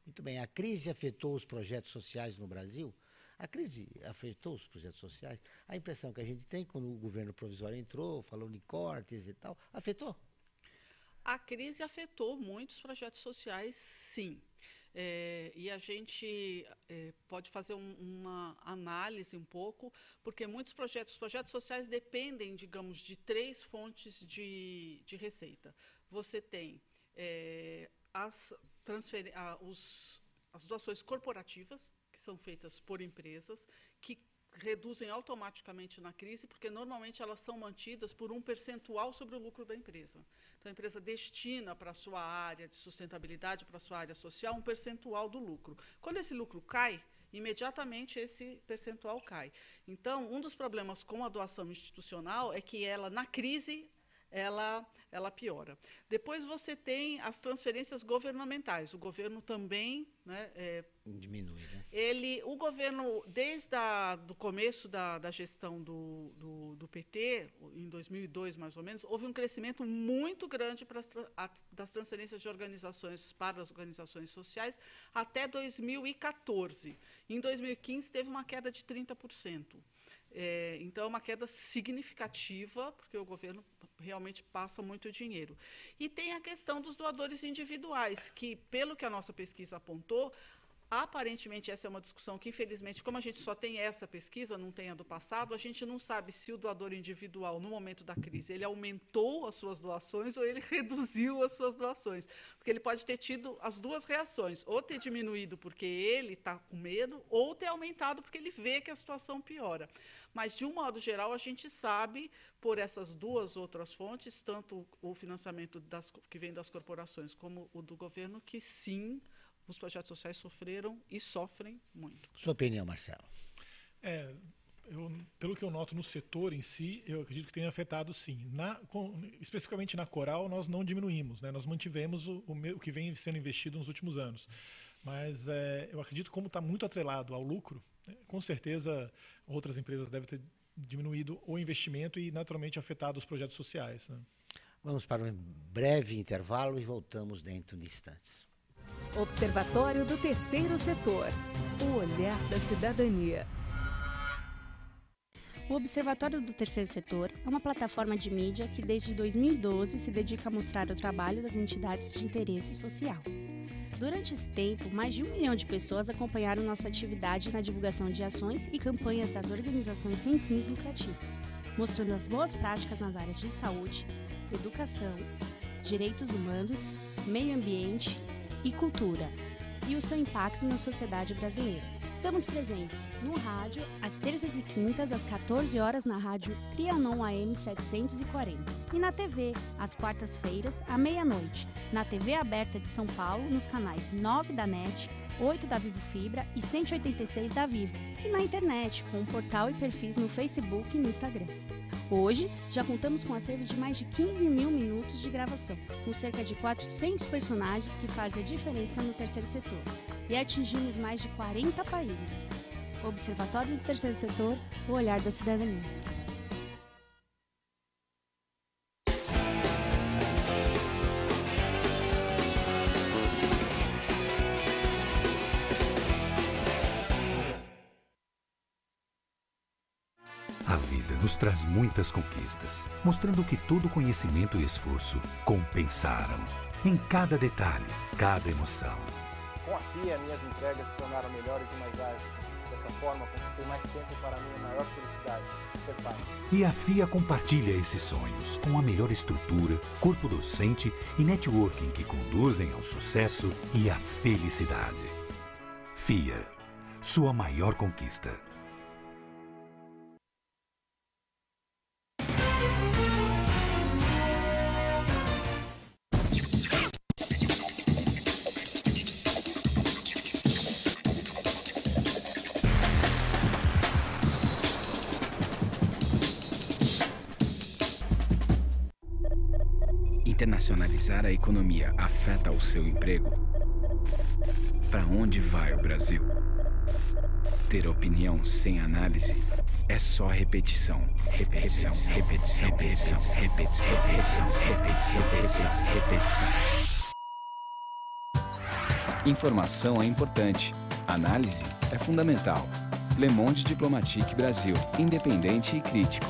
Muito bem. A crise afetou os projetos sociais no Brasil? A crise afetou os projetos sociais? A impressão que a gente tem, quando o governo provisório entrou, falou de cortes e tal, afetou? A crise afetou muitos projetos sociais, sim. E a gente pode fazer uma análise um pouco, porque muitos projetos sociais dependem, digamos, de 3 fontes de receita. Você tem as doações corporativas, que são feitas por empresas, que reduzem automaticamente na crise, porque normalmente elas são mantidas por um percentual sobre o lucro da empresa. Então, a empresa destina para a sua área de sustentabilidade, para a sua área social, um percentual do lucro. Quando esse lucro cai, imediatamente esse percentual cai. Então, um dos problemas com a doação institucional é que ela, na crise, ela piora. Depois você tem as transferências governamentais. O governo também, né, diminui, né? O governo, desde o começo da gestão do PT, em 2002 mais ou menos, houve um crescimento muito grande das transferências de organizações para as organizações sociais até 2014. Em 2015 teve uma queda de 30%. Então, é uma queda significativa, porque o governo realmente passa muito dinheiro. E tem a questão dos doadores individuais, que, pelo que a nossa pesquisa apontou, aparentemente essa é uma discussão que, infelizmente, como a gente só tem essa pesquisa, não tem a do passado, a gente não sabe se o doador individual, no momento da crise, ele aumentou as suas doações ou ele reduziu as suas doações. Porque ele pode ter tido as duas reações, ou ter diminuído porque ele está com medo, ou ter aumentado porque ele vê que a situação piora. Mas, de um modo geral, a gente sabe, por essas duas outras fontes, tanto o financiamento que vem das corporações como o do governo, que sim, os projetos sociais sofreram e sofrem muito. Sua opinião, Marcelo? Pelo que eu noto no setor em si, eu acredito que tenha afetado sim. Especificamente na Coral, nós não diminuímos, né? Nós mantivemos o que vem sendo investido nos últimos anos. Mas eu acredito que, como está muito atrelado ao lucro, né, com certeza outras empresas devem ter diminuído o investimento e, naturalmente, afetado os projetos sociais, né? Vamos para um breve intervalo e voltamos dentro de instantes. Observatório do Terceiro Setor. O olhar da cidadania. O Observatório do Terceiro Setor é uma plataforma de mídia que desde 2012 se dedica a mostrar o trabalho das entidades de interesse social. Durante esse tempo, mais de 1 milhão de pessoas acompanharam nossa atividade na divulgação de ações e campanhas das organizações sem fins lucrativos, mostrando as boas práticas nas áreas de saúde, educação, direitos humanos, meio ambiente e cultura, e o seu impacto na sociedade brasileira. Estamos presentes no rádio, às terças e quintas, às 14 horas, na rádio Trianon AM 740. E na TV, às quartas-feiras, à meia-noite, na TV aberta de São Paulo, nos canais 9 da NET, 8 da Vivo Fibra e 186 da Vivo. E na internet, com um portal e perfis no Facebook e no Instagram. Hoje, já contamos com um acervo de mais de 15 mil minutos de gravação, com cerca de 400 personagens que fazem a diferença no terceiro setor. E atingimos mais de 40 países. Observatório do Terceiro Setor, o olhar da cidadania. A vida nos traz muitas conquistas, mostrando que todo conhecimento e esforço compensaram. Em cada detalhe, cada emoção. Com a FIA, minhas entregas se tornaram melhores e mais ágeis. Dessa forma, conquistei mais tempo para a minha maior felicidade, ser pai. E a FIA compartilha esses sonhos com a melhor estrutura, corpo docente e networking que conduzem ao sucesso e à felicidade. FIA, sua maior conquista. Internacionalizar a economia afeta o seu emprego? Para onde vai o Brasil? Ter opinião sem análise é só repetição, repetição, repetição, repetição, repetição, repetição, repetição, repetição, repetição. Informação é importante, análise é fundamental. Le Monde Diplomatique Brasil, independente e crítico.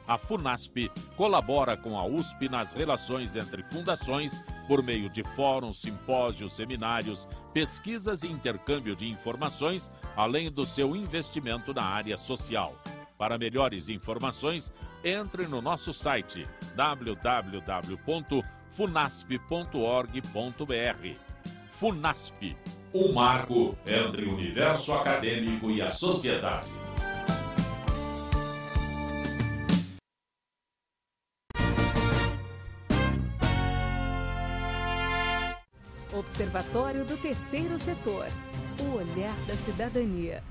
A FUNASP colabora com a USP nas relações entre fundações por meio de fóruns, simpósios, seminários, pesquisas e intercâmbio de informações, além do seu investimento na área social. Para melhores informações, entre no nosso site www.funasp.org.br. FUNASP, um marco entre o universo acadêmico e a sociedade. Observatório do Terceiro Setor. O olhar da cidadania.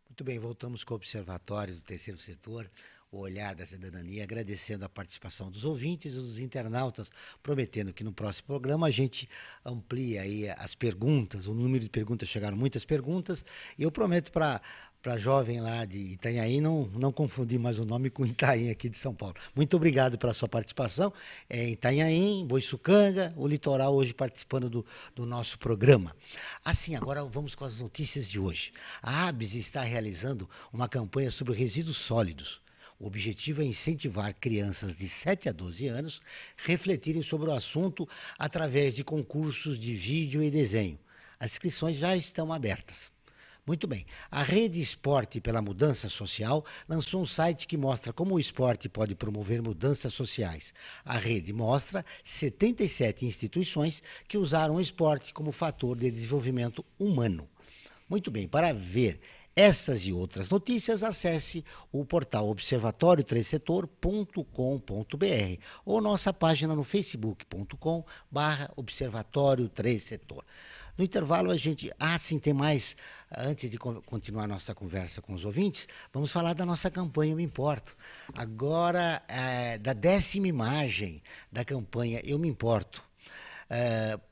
Muito bem, voltamos com o Observatório do Terceiro Setor, o olhar da cidadania, agradecendo a participação dos ouvintes e dos internautas, prometendo que no próximo programa a gente amplia aí as perguntas, o número de perguntas, chegaram muitas perguntas, e eu prometo para a jovem lá de Itanhaém não confundir mais o nome com Itaim aqui de São Paulo. Muito obrigado pela sua participação. Itanhaém, Boiçucanga, o litoral hoje participando do nosso programa. Assim, agora vamos com as notícias de hoje. A ABS está realizando uma campanha sobre resíduos sólidos. O objetivo é incentivar crianças de 7 a 12 anos a refletirem sobre o assunto através de concursos de vídeo e desenho. As inscrições já estão abertas. Muito bem. A Rede Esporte pela Mudança Social lançou um site que mostra como o esporte pode promover mudanças sociais. A rede mostra 77 instituições que usaram o esporte como fator de desenvolvimento humano. Muito bem. Para ver essas e outras notícias, acesse o portal observatório3setor.com.br ou nossa página no facebook.com/Observatório 3 Setor. No intervalo, a gente... sim, tem mais. Antes de continuar a nossa conversa com os ouvintes, vamos falar da nossa campanha Eu Me Importo. Agora, da 10ª imagem da campanha Eu Me Importo,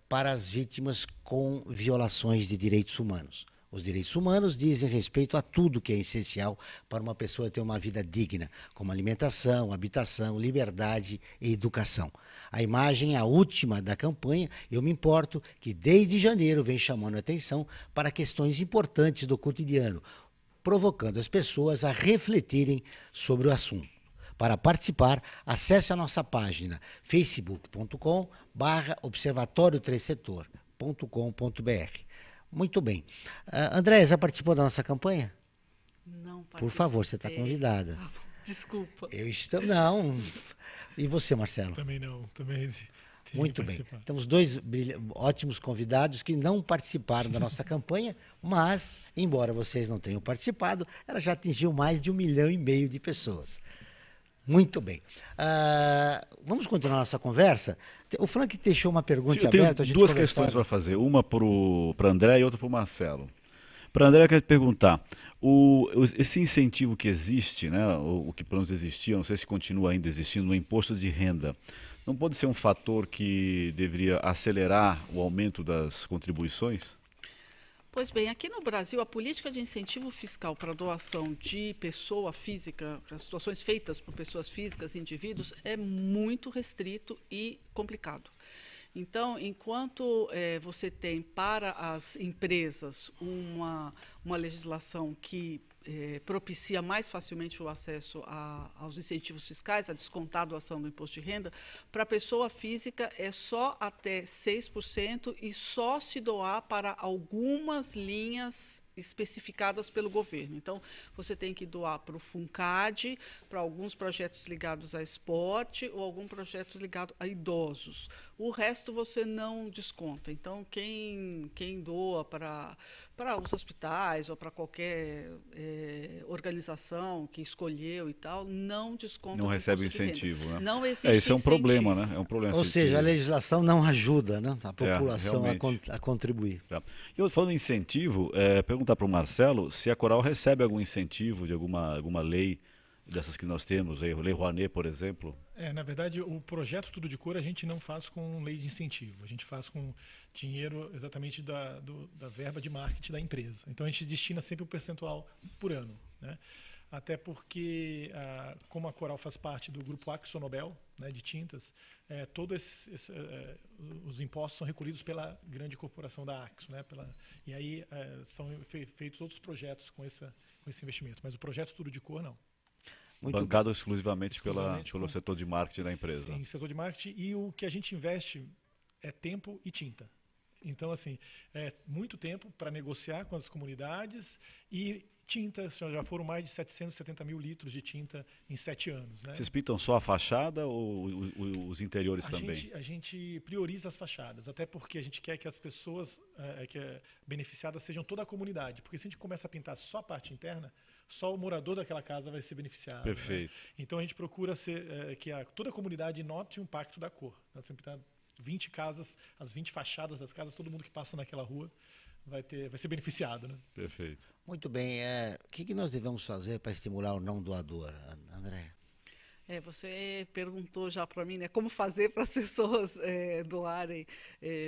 para as vítimas com violações de direitos humanos. Os direitos humanos dizem respeito a tudo que é essencial para uma pessoa ter uma vida digna, como alimentação, habitação, liberdade e educação. A imagem é a última da campanha Eu Me Importo, que desde janeiro vem chamando a atenção para questões importantes do cotidiano, provocando as pessoas a refletirem sobre o assunto. Para participar, acesse a nossa página facebook.com/observatório3setor.com.br. Muito bem. André, já participou da nossa campanha? Não participei. Por favor, você está convidada. Desculpa. Não. E você, Marcelo? Também não. Também muito bem. Temos dois ótimos convidados que não participaram da nossa campanha, mas, embora vocês não tenham participado, ela já atingiu mais de 1,5 milhão de pessoas. Muito bem. Vamos continuar nossa conversa? O Frank deixou uma pergunta aberta. Eu tenho duas questões para fazer. Uma para André e outra para o Marcelo. Para André, eu quero te perguntar. Esse incentivo que existe, né, o que pelo menos existia, não sei se continua ainda existindo, no imposto de renda, não pode ser um fator que deveria acelerar o aumento das contribuições? Pois bem, aqui no Brasil, a política de incentivo fiscal para a doação de pessoa física, as situações feitas por pessoas físicas e indivíduos, é muito restrito e complicado. Então, enquanto você tem para as empresas uma legislação que propicia mais facilmente o acesso aos incentivos fiscais, a descontar a doação do imposto de renda, para a pessoa física é só até 6% e só se doar para algumas linhas especificadas pelo governo. Então, você tem que doar para o FUNCAD, para alguns projetos ligados a esporte ou algum projeto ligado a idosos. O resto você não desconta. Então, quem doa para os hospitais ou para qualquer organização que escolheu e tal, não desconta. Não recebe incentivo, né? Não existe isso é um problema, né? É um problema. Ou seja, a legislação não ajuda, né, a população a contribuir. E eu falando em incentivo, perguntar para o Marcelo se a Coral recebe algum incentivo de alguma lei dessas que nós temos, a Lei Rouanet, por exemplo. Na verdade, o projeto Tudo de Cor a gente não faz com lei de incentivo, a gente faz com dinheiro exatamente da verba de marketing da empresa. Então a gente destina sempre um percentual por ano, né? Até porque, como a Coral faz parte do grupo AkzoNobel, né, de tintas, todos os impostos são recolhidos pela grande corporação da Akzo, né, e aí são feitos outros projetos com esse investimento. Mas o projeto Tudo de Cor, não. Bancado exclusivamente pelo setor de marketing da empresa. Sim, setor de marketing, e o que a gente investe é tempo e tinta. Então, assim, é muito tempo para negociar com as comunidades e tinta. Já foram mais de 770 mil litros de tinta em 7 anos. Né? Vocês pintam só a fachada ou os interiores também? A gente prioriza as fachadas, até porque a gente quer que as pessoas beneficiadas sejam toda a comunidade. Porque se a gente começa a pintar só a parte interna, só o morador daquela casa vai ser beneficiado. Perfeito. Né? Então a gente procura que toda a comunidade note o impacto da cor. Nós sempre pintar 20 casas, as 20 fachadas das casas, todo mundo que passa naquela rua vai ser beneficiado, né? Perfeito. Muito bem. O que nós devemos fazer para estimular o não doador, André? Você perguntou já para mim, né, como fazer para as pessoas doarem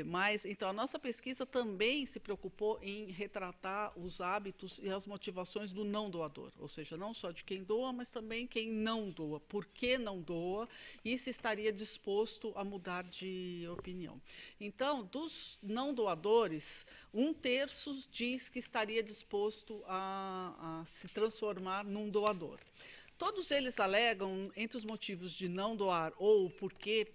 mais. Então, a nossa pesquisa também se preocupou em retratar os hábitos e as motivações do não doador, ou seja, não só de quem doa, mas também quem não doa, por que não doa e se estaria disposto a mudar de opinião. Então, dos não doadores, 1/3 diz que estaria disposto a se transformar num doador. Todos eles alegam, entre os motivos de não doar ou porque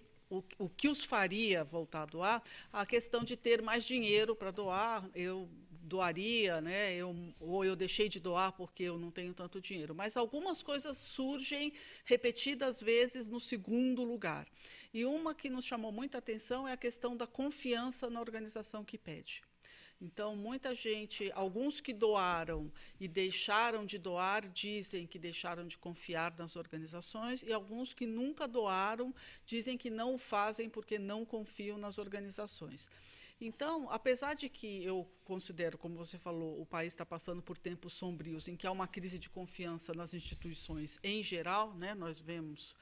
o que os faria voltar a doar, a questão de ter mais dinheiro para doar. Eu doaria, né? Ou eu deixei de doar porque eu não tenho tanto dinheiro. Mas algumas coisas surgem repetidas vezes no segundo lugar. E uma que nos chamou muita atenção é a questão da confiança na organização que pede. Então, muita gente, alguns que doaram e deixaram de doar, dizem que deixaram de confiar nas organizações, e alguns que nunca doaram dizem que não o fazem porque não confiam nas organizações. Então, apesar de que eu considero, como você falou, o país está passando por tempos sombrios, em que há uma crise de confiança nas instituições em geral, né? Nós vemos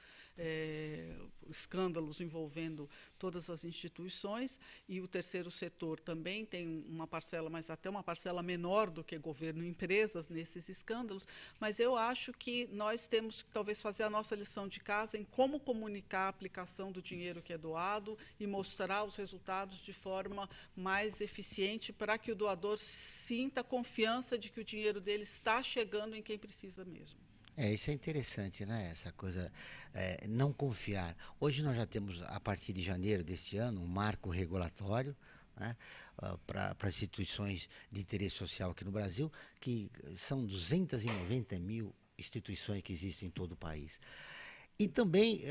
escândalos envolvendo todas as instituições, e o terceiro setor também tem uma parcela, mas até uma parcela menor do que governo e empresas nesses escândalos, mas eu acho que nós temos que talvez fazer a nossa lição de casa em como comunicar a aplicação do dinheiro que é doado e mostrar os resultados de forma mais eficiente para que o doador sinta confiança de que o dinheiro dele está chegando em quem precisa mesmo. Isso é interessante, né? Essa coisa, não confiar. Hoje nós já temos, a partir de janeiro deste ano, um marco regulatório, né, para instituições de interesse social aqui no Brasil, que são 290 mil instituições que existem em todo o país. E também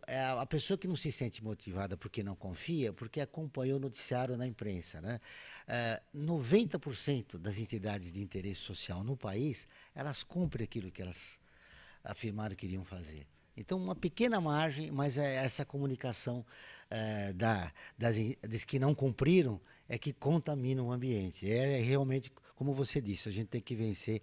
a pessoa que não se sente motivada porque não confia, porque acompanhou o noticiário na imprensa, né? 90% das entidades de interesse social no país, elas cumprem aquilo que elas afirmaram que iriam fazer. Então, uma pequena margem, mas essa comunicação das que não cumpriram é que contamina o ambiente. É realmente, como você disse, a gente tem que vencer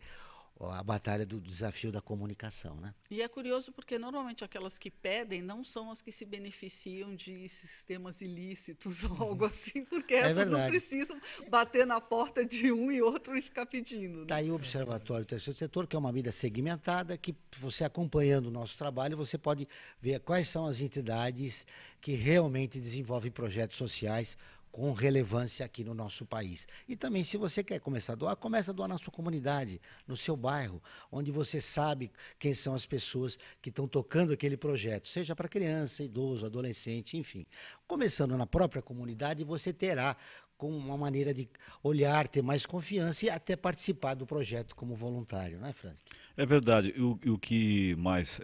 a batalha do desafio da comunicação, né? E é curioso porque normalmente aquelas que pedem não são as que se beneficiam de sistemas ilícitos ou algo assim, porque essas não precisam bater na porta de um e outro e ficar pedindo. Está aí o Observatório do Terceiro Setor, que é uma mídia segmentada, que você acompanhando o nosso trabalho, você pode ver quais são as entidades que realmente desenvolvem projetos sociais com relevância aqui no nosso país. E também, se você quer começar a doar, comece a doar na sua comunidade, no seu bairro, onde você sabe quem são as pessoas que estão tocando aquele projeto, seja para criança, idoso, adolescente, enfim. Começando na própria comunidade, você terá com uma maneira de olhar, ter mais confiança e até participar do projeto como voluntário, não é, Frank? É verdade. O que mais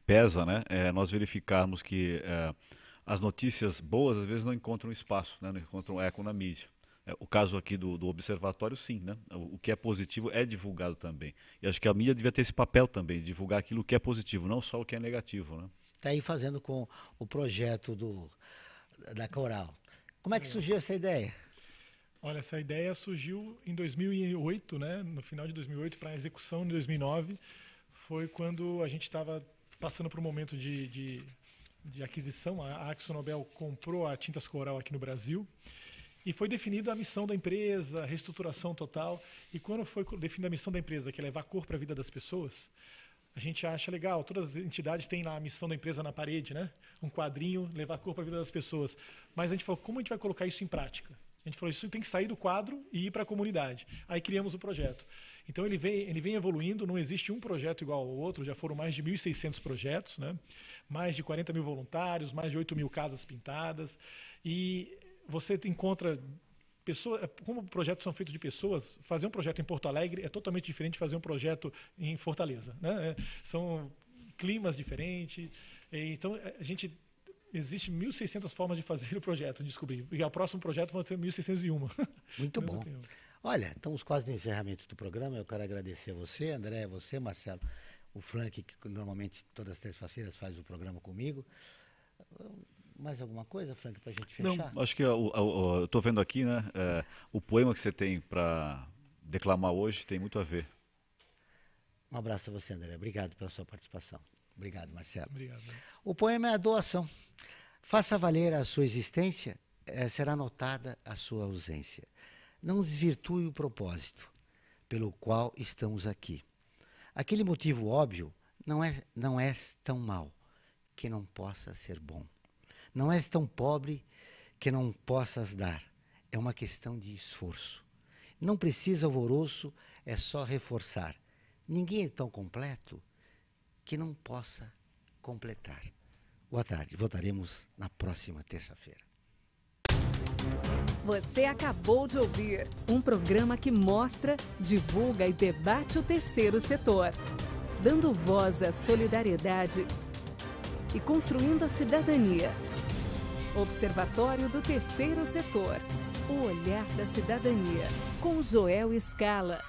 pesa, né, é nós verificarmos que as notícias boas às vezes não encontram espaço, né? Não encontram eco na mídia. O caso aqui do Observatório, sim, né? O que é positivo é divulgado também. E acho que a mídia devia ter esse papel também, de divulgar aquilo que é positivo, não só o que é negativo, né? Está aí fazendo com o projeto da Coral. Como é que surgiu essa ideia? Olha, essa ideia surgiu em 2008, né? No final de 2008, para a execução em 2009. Foi quando a gente estava passando por um momento de aquisição. A AkzoNobel comprou a Tintas Coral aqui no Brasil e foi definida a missão da empresa, a reestruturação total. E quando foi definida a missão da empresa, que é levar cor para a vida das pessoas, a gente acha legal, todas as entidades têm lá a missão da empresa na parede, né? Um quadrinho, levar cor para a vida das pessoas. Mas a gente falou, como a gente vai colocar isso em prática? A gente falou, isso tem que sair do quadro e ir para a comunidade. Aí criamos o projeto. Então ele vem evoluindo, não existe um projeto igual ao outro, já foram mais de 1.600 projetos, né? Mais de 40 mil voluntários, mais de 8 mil casas pintadas, e você encontra pessoas, como projetos são feitos de pessoas, fazer um projeto em Porto Alegre é totalmente diferente de fazer um projeto em Fortaleza, né? São climas diferentes, então existe 1.600 formas de fazer o projeto, descobri. E o próximo projeto vai ser 1.601. Muito bom. Olha, estamos quase no encerramento do programa. Eu quero agradecer a você, André, você, Marcelo, o Frank, que normalmente todas as terças-feiras faz o programa comigo. Mais alguma coisa, Frank, para a gente fechar? Não, acho que eu estou vendo aqui, né? O poema que você tem para declamar hoje tem muito a ver. Um abraço a você, André. Obrigado pela sua participação. Obrigado, Marcelo. Obrigado. O poema é a doação. Faça valer a sua existência, será notada a sua ausência. Não desvirtue o propósito pelo qual estamos aqui. Aquele motivo óbvio não és tão mau que não possa ser bom. Não és tão pobre que não possas dar. É uma questão de esforço. Não precisa alvoroço, é só reforçar. Ninguém é tão completo que não possa completar. Boa tarde, voltaremos na próxima terça-feira. Você acabou de ouvir um programa que mostra, divulga e debate o terceiro setor, dando voz à solidariedade e construindo a cidadania. Observatório do Terceiro Setor, o olhar da cidadania, com Joel Scala.